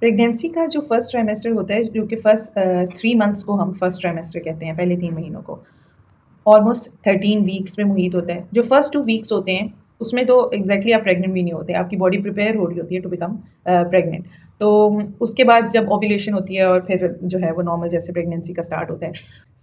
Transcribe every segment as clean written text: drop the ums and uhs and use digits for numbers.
Pregnancy का जो first trimester होता है, जो कि फर्स्ट 3 मंथ्स को हम फर्स्ट ट्राइमेस्टर कहते हैं, पहले 3 महीनों को। ऑलमोस्ट 13 वीक्स में मुहित होता है। जो फर्स्ट 2 वीक्स होते हैं, उसमें तो एग्ज़ैक्टली आप प्रेग्नेंट भी नहीं होते, आपकी बॉडी प्रिपेयर हो रही होती है टू बिकम प्रेग्नेंट। तो उसके बाद जब ओव्यूलेशन होती है और फिर जो है वो नॉर्मल जैसे प्रेगनेंसी का स्टार्ट होता है।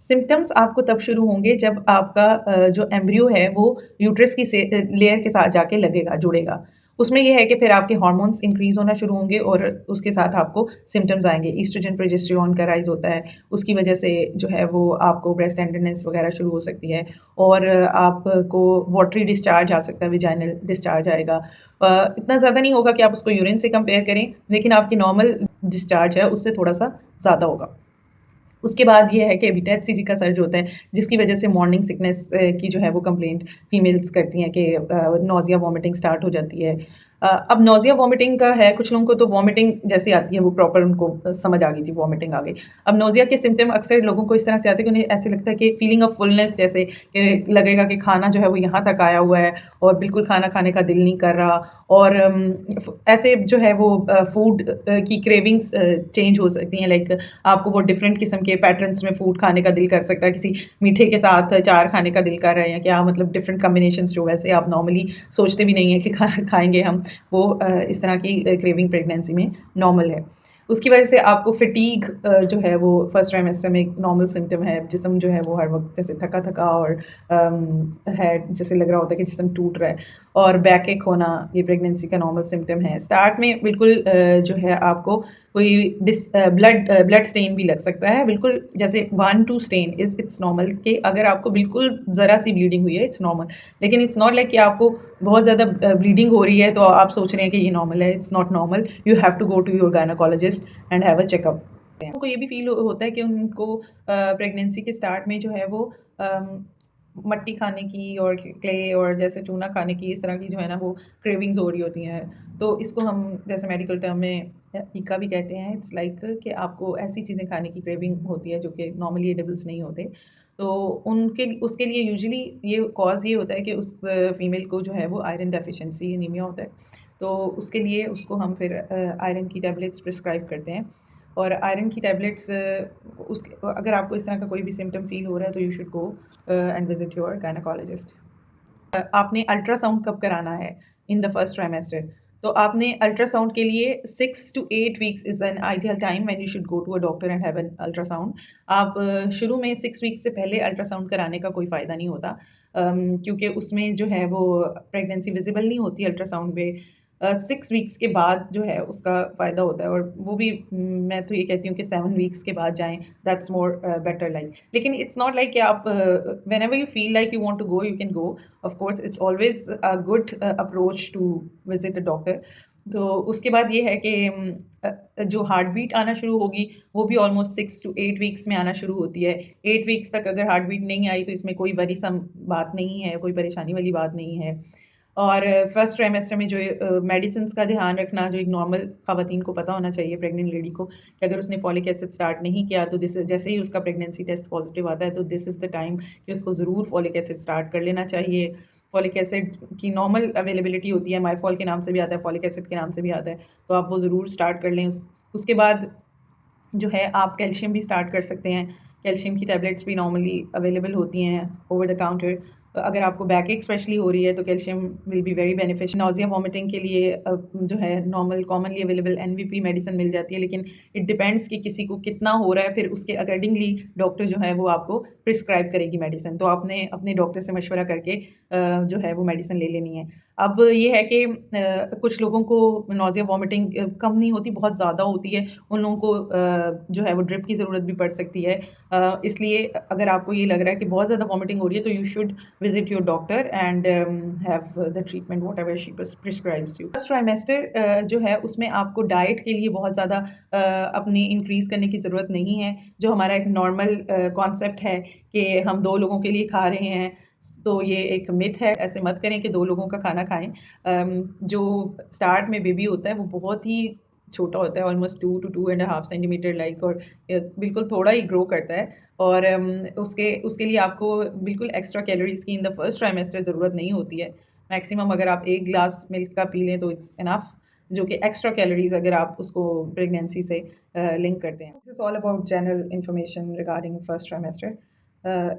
सिम्पटम्स आपको तब शुरू होंगे जब आपका जो एम्ब्रियो है वो यूट्रस की लेयर के साथ जाके लगेगा, जुड़ेगा। उसमें ये है कि फिर आपके हार्मोन्स इंक्रीज़ होना शुरू होंगे और उसके साथ आपको सिम्पटम्स आएँगे। ईस्ट्रोजन, प्रोजेस्टेरोन का राइज़ होता है, उसकी वजह से जो है वो आपको ब्रेस्ट टेंडरनेस वगैरह शुरू हो सकती है और आपको वाटरी डिस्चार्ज आ सकता है, वेजाइनल डिस्चार्ज आएगा। इतना ज़्यादा नहीं होगा कि आप उसको यूरिन से कंपेयर करें, लेकिन आपकी नॉर्मल डिस्चार्ज है उससे थोड़ा-सा ज़्यादा होगा। उसके बाद ये है कि बीटा एचसीजी का सर्ज होता है, जिसकी वजह से मॉर्निंग सिकनेस की जो है वो कंप्लेंट फीमेल्स करती हैं कि नौज़िया वॉमिटिंग स्टार्ट हो जाती है। अब नौज़िया वॉमिटिंग का है, कुछ लोगों को तो वॉमिटिंग जैसे आती है वो प्रॉपर उनको समझ आ गई थी, वॉमिटिंग आ गई। अब नौज़िया के सिम्पटम अक्सर लोगों को इस तरह से आते हैं कि उन्हें ऐसे लगता है कि फीलिंग ऑफ फुलनेस, जैसे कि लगेगा कि खाना जो है वो यहाँ तक आया हुआ है और बिल्कुल खाना खाने का दिल नहीं कर रहा और ऐसे जो है वो फूड की क्रेविंग्स चेंज हो सकती हैं। लाइक आपको वो डिफरेंट किस्म के पैटर्न्स में फूड खाने का दिल कर सकता है, किसी मीठे के साथ चार खाने का दिल कर रहे हैं क्या, मतलब डिफरेंट कॉम्बिनेशंस जो वैसे आप नॉर्मली सोचते भी नहीं है कि खाएंगे हम, वो इस तरह की क्रेविंग प्रेगनेंसी में नॉर्मल है। उसकी वजह से आपको फिटीग जो है वो फर्स्ट ट्राइमेस्टर में एक नॉर्मल सिम्टम है। जिस्म जो है वो हर वक्त जैसे थका थका और है, जैसे लग रहा होता है कि जिस्म टूट रहा है। और बैक एक होना, ये प्रेगनेंसी का नॉर्मल सिम्टम है। स्टार्ट में बिल्कुल जो है आपको कोई ब्लड स्टेन भी लग सकता है, बिल्कुल जैसे 1-2 स्टेन इज इट्स नॉर्मल, कि अगर आपको बिल्कुल ज़रा सी ब्लीडिंग हुई है इट्स नॉर्मल। लेकिन इट्स नॉट लाइक कि आपको बहुत ज़्यादा ब्लीडिंग हो रही है तो आप सोच रहे हैं कि ये नॉर्मल है। It's not normal, you have to go to your gynaecologist and have a checkup. उनको ये भी फील होता है कि उनको प्रेगनेंसी के स्टार्ट में जो है वो मट्टी खाने की और क्ले और जैसे चूना खाने की, इस तरह की जो है ना वो क्रेविंग्स हो रही होती हैं। तो इसको हम जैसे मेडिकल टर्म में ईका भी कहते हैं। इट्स लाइक कि आपको ऐसी चीज़ें खाने की क्रेविंग होती है जो कि नॉर्मली एडिबल्स नहीं होते। तो उसके लिए यूजुअली ये कॉज़ ये होता है कि उस फीमेल को जो है वो आयरन डेफिशिएंसी एनीमिया होता है। तो उसके लिए उसको हम फिर आयरन की टैबलेट्स प्रिस्क्राइब करते हैं। और आयरन की टैबलेट्स उस अगर आपको इस तरह का कोई भी सिम्पटम फ़ील हो रहा है तो you should go and visit your gynaecologist. आपने अल्ट्रासाउंड कब कराना है इन द फर्स्ट ट्राइमेस्टर? तो आपने अल्ट्रासाउंड के लिए 6 to 8 weeks is an ideal time when you should go to a doctor and have an ultrasound. आप शुरू में 6 वीक्स से पहले अल्ट्रासाउंड कराने का कोई फ़ायदा नहीं होता, क्योंकि उसमें जो है वो प्रेगनेंसी विज़िबल नहीं होती अल्ट्रासाउंड पे। 6 वीक्स के बाद जो है उसका फ़ायदा होता है और वो भी मैं तो ये कहती हूँ कि 7 वीक्स के बाद जाएँ, दैट्स मोर बेटर लाइक। लेकिन इट्स नॉट लाइक कि आप whenever you feel like you want to go you can go. Of course it's always a good approach to visit a doctor. तो उसके बाद ये है कि जो हार्ट बीट आना शुरू होगी वो भी ऑलमोस्ट 6 टू 8 वीक्स में आना शुरू होती है। 8 वीक्स तक अगर हार्ट बीट नहीं आई तो इसमें कोई वरीसम बात नहीं है, कोई परेशानी वाली बात नहीं है। और फर्स्ट ट्राइमेस्टर में जो मेडिसिन्स का ध्यान रखना, जो एक नॉर्मल ख़वातीन को पता होना चाहिए, प्रेग्नेंट लेडी को, कि अगर उसने फॉलिक एसिड स्टार्ट नहीं किया तो दिस जैसे ही उसका प्रेगनेंसी टेस्ट पॉजिटिव आता है तो दिस इज़ द टाइम कि उसको ज़रूर फॉलिक एसिड स्टार्ट कर लेना चाहिए। फॉलिक एसिड की नॉर्मल अवेलेबिलिटी होती है, मायफॉल के नाम से भी आता है, फॉलिक एसिड के नाम से भी आता है, तो आप वो ज़रूर स्टार्ट कर लें। उसके बाद जो है आप कैल्शियम भी स्टार्ट कर सकते हैं। कैल्शियम की टैबलेट्स भी नॉर्मली अवेलेबल होती हैं ओवर द काउंटर। अगर आपको बैक एक स्पेशली हो रही है तो calcium will be very beneficial. Nausea vomiting के लिए जो है normal commonly available NVP medicine मिल जाती है, लेकिन इट डिपेंड्स कि किसी को कितना हो रहा है, फिर उसके अकॉर्डिंगली डॉक्टर जो है वो आपको प्रिस्क्राइब करेगी मेडिसिन। तो आपने अपने डॉक्टर से मशवरा करके जो है वो मेडिसिन ले लेनी है। अब ये है कि कुछ लोगों को नौजिया वॉमिटिंग कम नहीं होती, बहुत ज़्यादा होती है। उन लोगों को जो है वो ड्रिप की ज़रूरत भी पड़ सकती है। इसलिए अगर आपको ये लग रहा है कि बहुत ज़्यादा वॉमिटिंग हो रही है तो you should visit your doctor and have the treatment whatever she prescribes you। First trimester जो है उसमें आपको डाइट के लिए बहुत ज़्यादा अपनी इंक्रीज़ करने की ज़रूरत नहीं है। जो हमारा एक नॉर्मल कॉन्सेप्ट है कि हम 2 लोगों के लिए खा रहे हैं, तो ये एक मिथ है। ऐसे मत करें कि 2 लोगों का खाना खाएँ। जो स्टार्ट में बेबी होता है वो बहुत ही छोटा होता है, ऑलमोस्ट 2 टू 2.5 सेंटीमीटर लाइक, और बिल्कुल थोड़ा ही ग्रो करता है। और उसके उसके लिए आपको बिल्कुल एक्स्ट्रा कैलोरीज़ की इन द फर्स्ट ट्राइमेस्टर ज़रूरत नहीं होती है। मैक्सिमम अगर आप 1 ग्लास मिल्क का पी लें तो इट्स इनफ। जो कि एक्स्ट्रा कैलोरीज अगर आप उसको प्रेगनेंसी से लिंक करते हैं. This is all about general information regarding first trimester.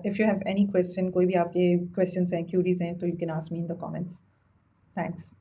If you have any question, कोई भी आपके क्वेश्चंस हैं, क्यूरीज हैं, तो you can ask me in the comments. Thanks.